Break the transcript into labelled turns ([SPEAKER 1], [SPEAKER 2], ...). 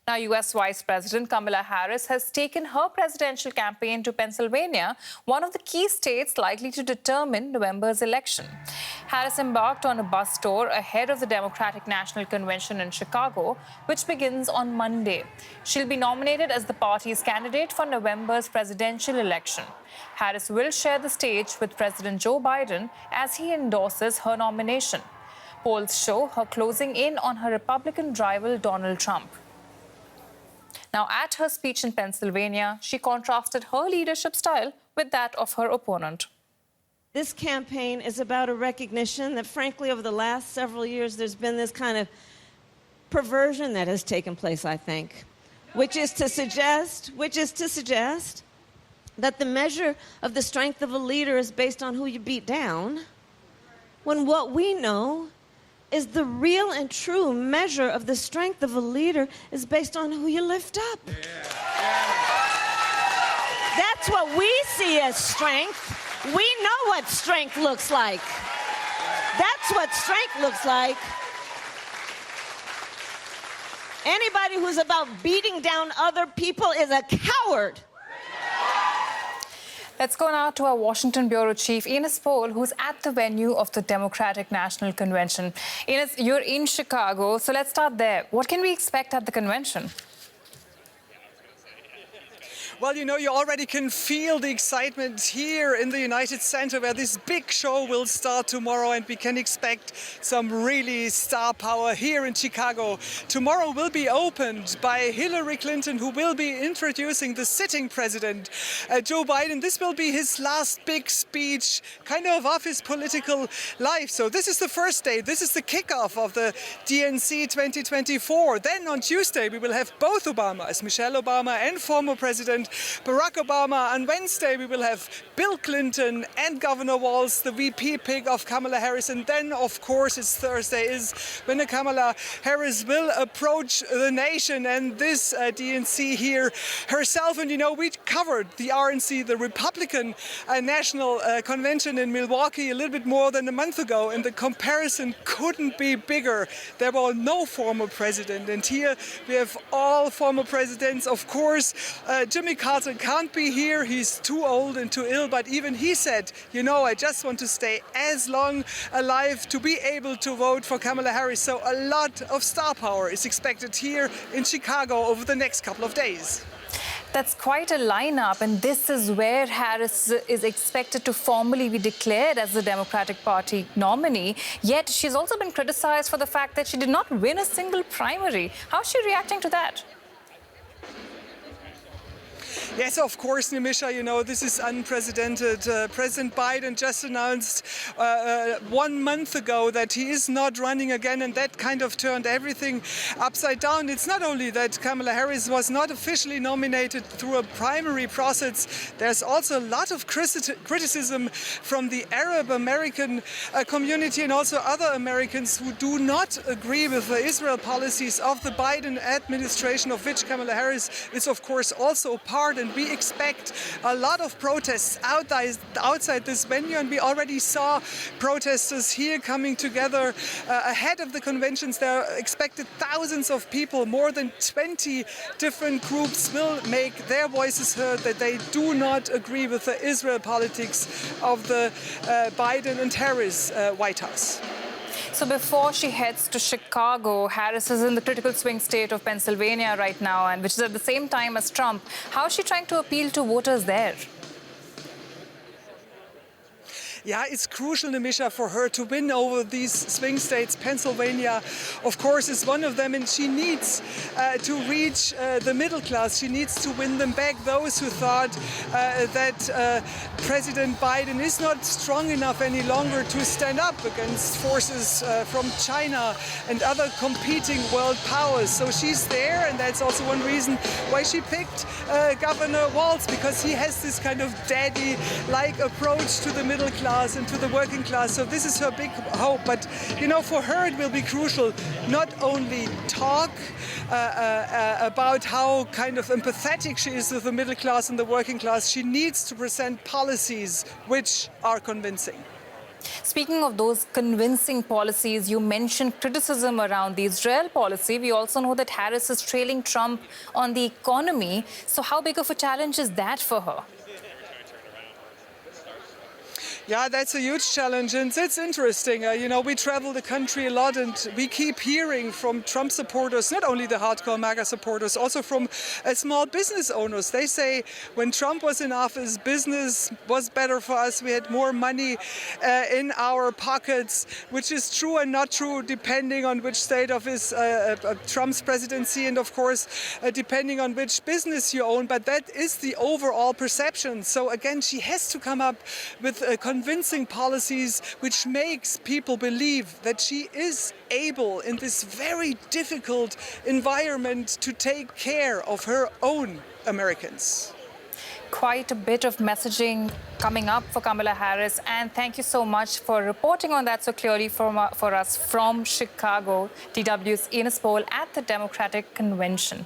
[SPEAKER 1] Now, U.S. Vice President Kamala Harris has taken her presidential campaign to Pennsylvania, one of the key states likely to determine November's election. Harris embarked on a bus tour ahead of the Democratic National Convention in Chicago, which begins on Monday. She'll be nominated as the party's candidate for November's presidential election. Harris will share the stage with President Joe Biden as he endorses her nomination. Polls show her closing in on her Republican rival Donald Trump. Now, at her speech in Pennsylvania, she contrasted her leadership style with that of her opponent.
[SPEAKER 2] This campaign is about a recognition that, frankly, over the last several years, there's been this kind of perversion that has taken place, I think, which is to suggest that the measure of the strength of a leader is based on who you beat down, when what we know is the real and true measure of the strength of a leader is based on who you lift up. That's what we see as strength. We know what strength looks like. That's what strength looks like. Anybody who's about beating down other people is a coward.
[SPEAKER 1] Let's go now to our Washington bureau chief, Ines Paul, who's at the venue of the Democratic National Convention. Ines, you're in Chicago, so let's start there. What can we expect at the convention?
[SPEAKER 3] Well, you know, you already can feel the excitement here in the United Center, where this big show will start tomorrow, and we can expect some really star power here in Chicago. Tomorrow will be opened by Hillary Clinton, who will be introducing the sitting president, Joe Biden. This will be his last big speech, kind of his political life. So this is the first day. This is the kickoff of the DNC 2024. Then on Tuesday, we will have both Obamas, Michelle Obama and former President Barack Obama. On Wednesday, we will have Bill Clinton and Governor Walz, the VP pick of Kamala Harris. And then, of course, it's Thursday is when Kamala Harris will approach the nation and this DNC here herself. And, you know, we covered the RNC, the Republican National Convention in Milwaukee a little bit more than a month ago. And the comparison couldn't be bigger. There were no former president. And here we have all former presidents. Of course, Jimmy Carter can't be here. He's too old and too ill. But even he said, you know, I just want to stay as long alive to be able to vote for Kamala Harris. So a lot of star power is expected here in Chicago over the next couple of days.
[SPEAKER 1] That's quite a lineup, and this is where Harris is expected to formally be declared as the Democratic Party nominee. Yet she's also been criticized for the fact that she did not win a single primary. How's she reacting to that?
[SPEAKER 3] Yes, of course, Nimisha, you know, this is unprecedented. President Biden just announced 1 month ago that he is not running again, and that kind of turned everything upside down. It's not only that Kamala Harris was not officially nominated through a primary process, there's also a lot of criticism from the Arab American community and also other Americans who do not agree with the Israel policies of the Biden administration, of which Kamala Harris is, of course, also part. And we expect a lot of protests outside this venue, and we already saw protesters here coming together ahead of the conventions. There are expected thousands of people. More than 20 different groups will make their voices heard that they do not agree with the Israel politics of the Biden and Harris White House.
[SPEAKER 1] So before she heads to Chicago, Harris is in the critical swing state of Pennsylvania right now, and which is at the same time as Trump. How is she trying to appeal to voters there?
[SPEAKER 3] Yeah, it's crucial, Nimisha, for her to win over these swing states. Pennsylvania, of course, is one of them, and she needs to reach the middle class. She needs to win them back, those who thought that President Biden is not strong enough any longer to stand up against forces from China and other competing world powers. So she's there, and that's also one reason why she picked Governor Walz, because he has this kind of daddy-like approach to the middle class and to the working class. So this is her big hope. But, you know, for her it will be crucial not only talk about how kind of empathetic she is with the middle class and the working class. She needs to present policies which are convincing.
[SPEAKER 1] Speaking of those convincing policies, you mentioned criticism around the Israel policy. We also know that Harris is trailing Trump on the economy. So how big of a challenge is that for her?
[SPEAKER 3] Yeah, that's a huge challenge, and it's interesting. We travel the country a lot, and we keep hearing from Trump supporters, not only the hardcore MAGA supporters, also from small business owners. They say when Trump was in office, business was better for us. We had more money in our pockets, which is true and not true, depending on which state of Trump's presidency, and of course, depending on which business you own. But that is the overall perception. So again, she has to come up with convincing policies which makes people believe that she is able in this very difficult environment to take care of her own Americans.
[SPEAKER 1] Quite a bit of messaging coming up for Kamala Harris, and thank you so much for reporting on that so clearly for us from Chicago, DW's Ines Pohl at the Democratic Convention.